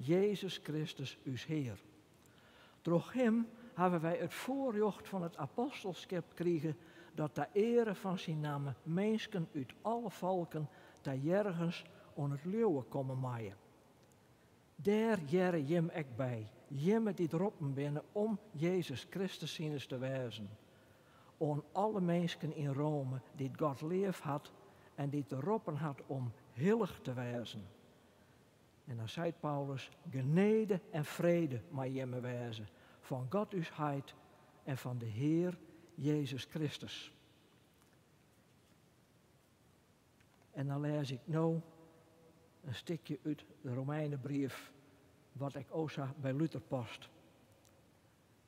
Jezus Christus, uw Heer. Door hem hebben wij het voorrecht van het apostelschap gekregen dat de ere van zijn naam mensen uit alle volken daar jergens aan het leeuwen komen maaien. Daar jere jem ek bij, jemme die roepen binnen om Jezus Christus ziens te wijzen. Aan alle mensen in Rome die God lief had en die te roepen had om heilig te wijzen. En dan zei Paulus, genade en vrede maar jemme wijzen, van God uw heid en van de Heer Jezus Christus. En dan lees ik nou een stukje uit de Romeinenbrief, wat ik ook zag bij Luther past.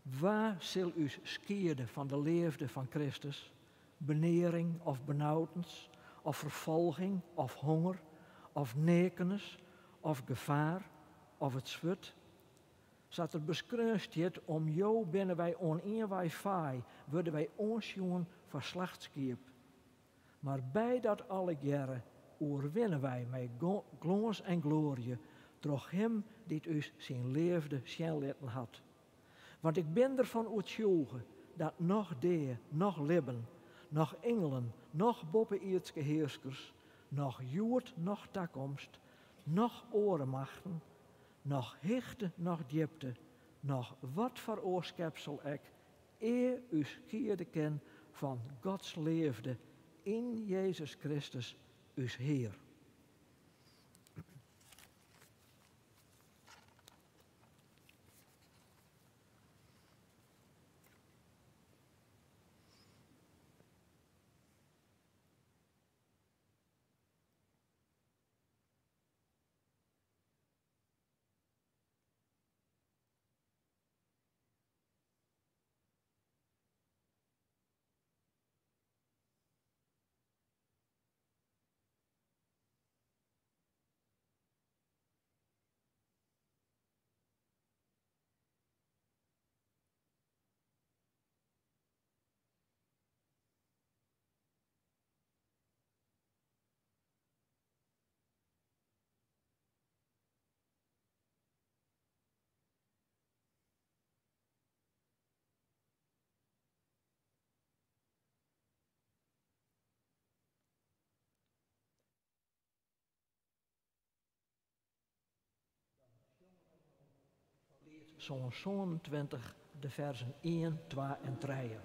Waar zal u skierde van de leefde van Christus, benering of benauwdens, of vervolging, of honger, of nekenis, of gevaar, of het zwut? Zat er beschreven het om jou binnen wij oneenwaai vaai, worden wij onsjoen van slachtskiep. Maar bij dat alle jaren oorwinnen wij met glans en glorie, door hem die u zijn leefde schenlitten had. Want ik ben ervan overtuigd dat nog deer, nog libben, nog engelen, nog bovenaardse heerskers, nog jood, nog toekomst, nog orenmachten, nog hichte, nog diepte, nog wat voor oorschepsel ik, eer u skierde ken van Gods leefde in Jezus Christus, uw Heer. Zo'n 27, de versen 1, 2 en 3.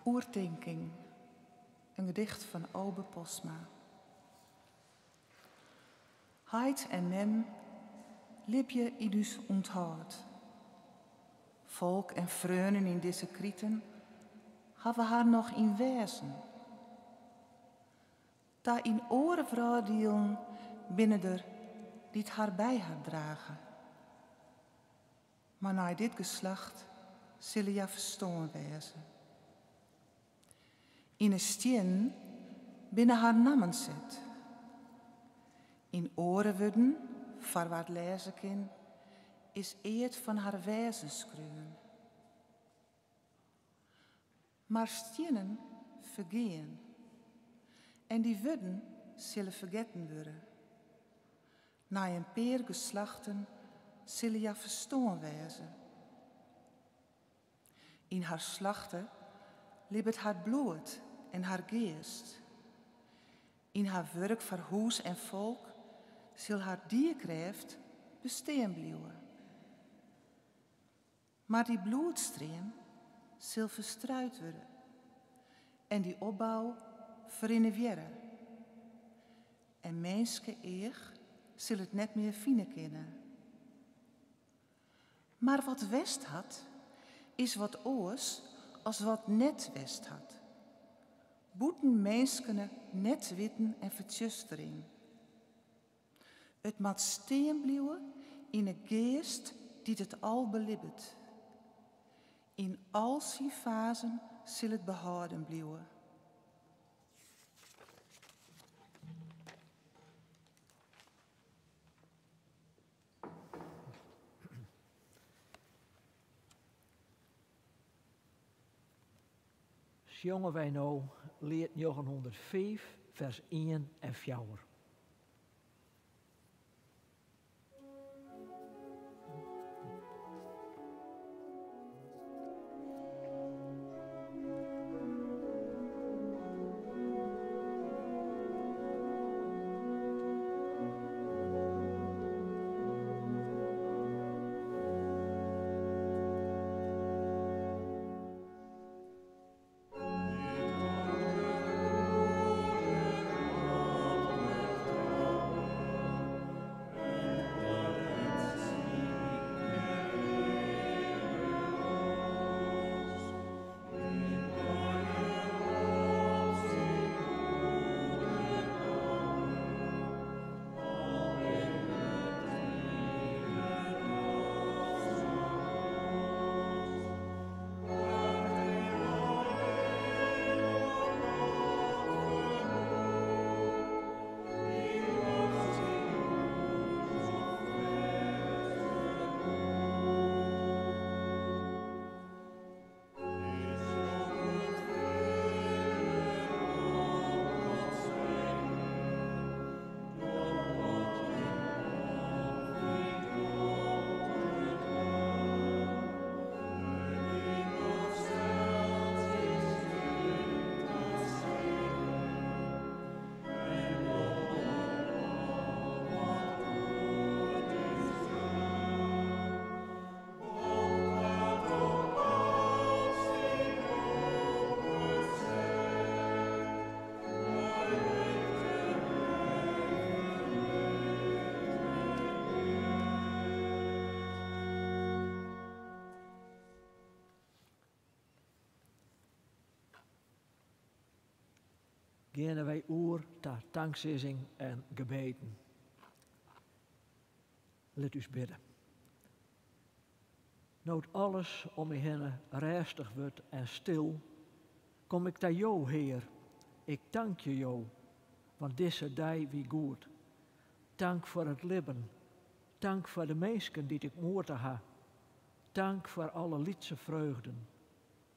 Oerdenking, een gedicht van Obe Posma. Heid en mem, libje idus onthoud. Volk en vreunen in deze krieten, hebben haar nog in wezen. Daar in oren vrouwdielen binnen er die het haar bij haar dragen. Maar na dit geslacht zullen ja verstoorn wezen. In een steen binnen haar namen zet. In oren worden, voor wat lezen kan, is eerd van haar wezen schreeuwen. Maar stenen vergeen. En die worden zullen vergeten worden. Na een paar geslachten zullen ja verstoorn wezen. In haar slachten libbet haar bloed en haar geest. In haar werk voor huis en volk zal haar dierkracht bestaan blijven. Maar die bloedstream zal verstruid worden en die opbouw verinnerveren. En menske eer zal het net meer vinden kennen. Maar wat west had, is wat oors als wat net west had. Boeten menskene net witten en vertjustering. Het moet steen blijven in een geest die het al belibbet. In al zijn fasen zal het behouden blijven. Jongen wij nou leert 905 vers 1 en 4. Gaan wij oer ter dankzegging en gebeden. Let us bidden. Nood alles om me heen rustig wordt en stil, kom ik naar jou, Heer. Ik dank je jou, want deze dag wie goed. Dank voor het leven. Dank voor de mensen die ik moeite ha. Dank voor alle liedse vreugden.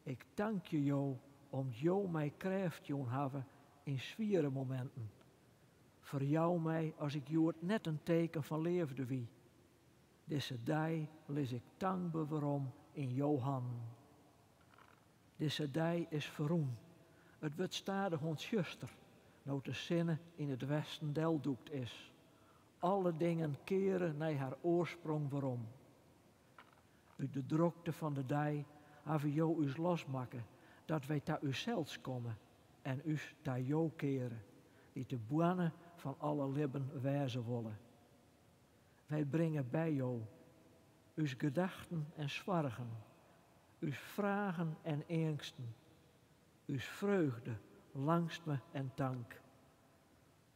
Ik dank je jou, om jou mij kracht te hebben in zwiere momenten. Voor jou mij als ik jou het net een teken van leefde wie. Deze dag lees ik dankbaar waarom in jouw handen. Deze dag is verroem. Het wordt stadig ons juster, nou de zinnen in het westen deldoekt is. Alle dingen keren naar haar oorsprong waarom. Uit de drukte van de dag hebben jou ons losmaken, dat wij ta uzelfs komen en us ta jou keren, die de boenen van alle libben wijzen willen. Wij brengen bij jou us gedachten en zwargen, us vragen en angsten, us vreugde, langstme en dank.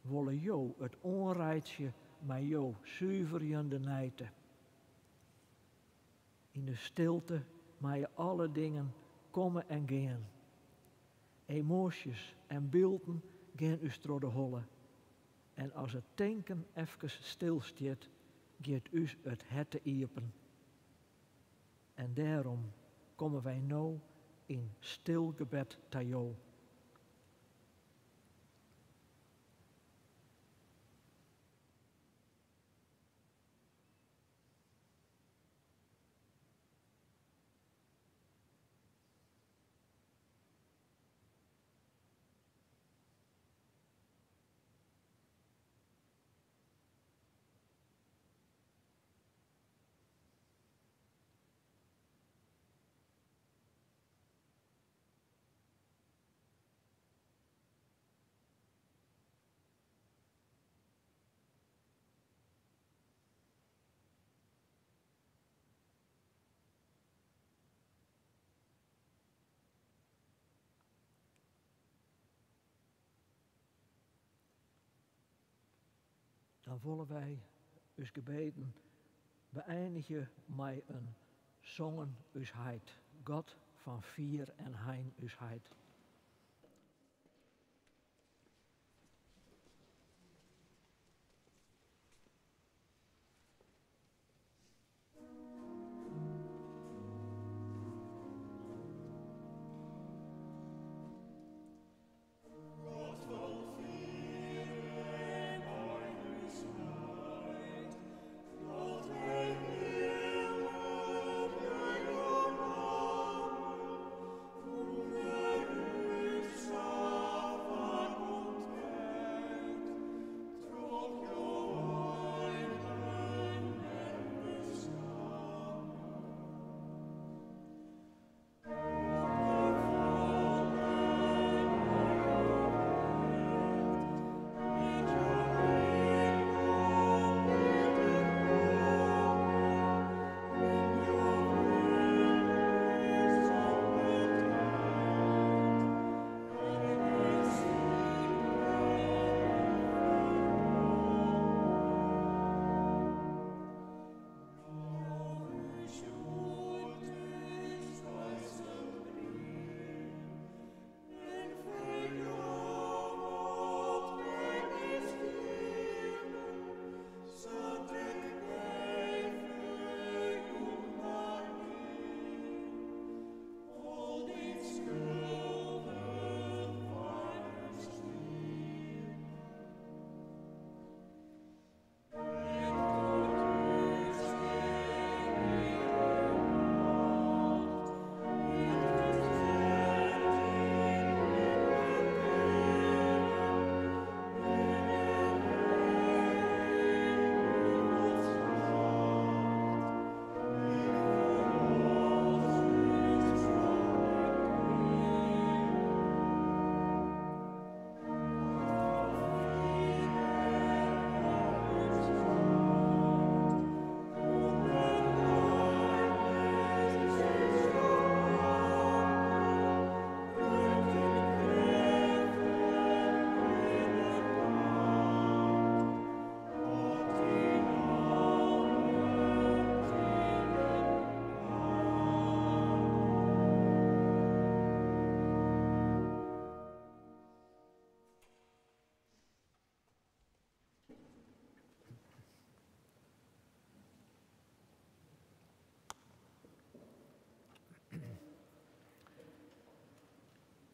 Wollen jou het onrijtje met jou zuiverende nijten. In de stilte mag je alle dingen komen en gaan. Emoties en beelden gaan us door de holle. En als het denken even stilstaat, gaat us het hette iepen. En daarom komen wij nou in stil gebed tot jou. Dan willen wij us gebeden beëindigen met een zongen us heid. God van vier en hein us heid.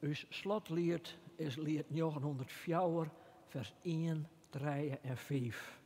Us slotlied is lied 904, vers 1, 3 en 5.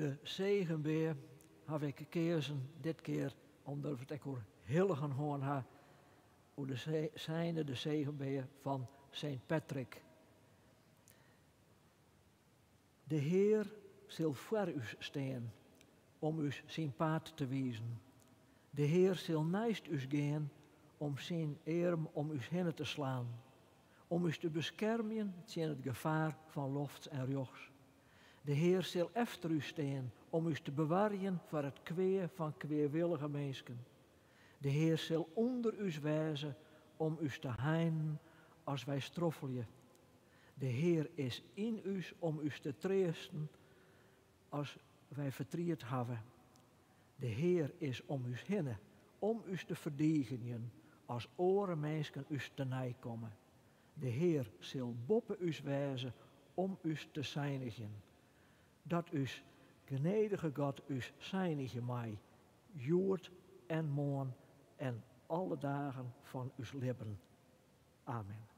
De zegenbeer heb ik gekozen dit keer omdat het ook heel gaan horen ha, hoe de zegenbeer van Sint Patrick. De Heer zal voor u staan om u zijn paard te wijzen. De Heer zal naast u gaan om zijn arm om u heen te slaan. Om u te beschermen tegen het gevaar van lofts en jochs. De Heer zal efter u staan om u te bewaren voor het kwee van kweerwillige mensen. De Heer zal onder u wijzen om u te heinen als wij stroffelje. De Heer is in u om u te troosten als wij verdriet hebben. De Heer is om u heen om u te verdedigen als oren mensen u te nij komen. De Heer zal boven u wijzen om u te zeinigen. Dat us genedige God us zeinigen mij, joert en moon en alle dagen van uw leven. Amen.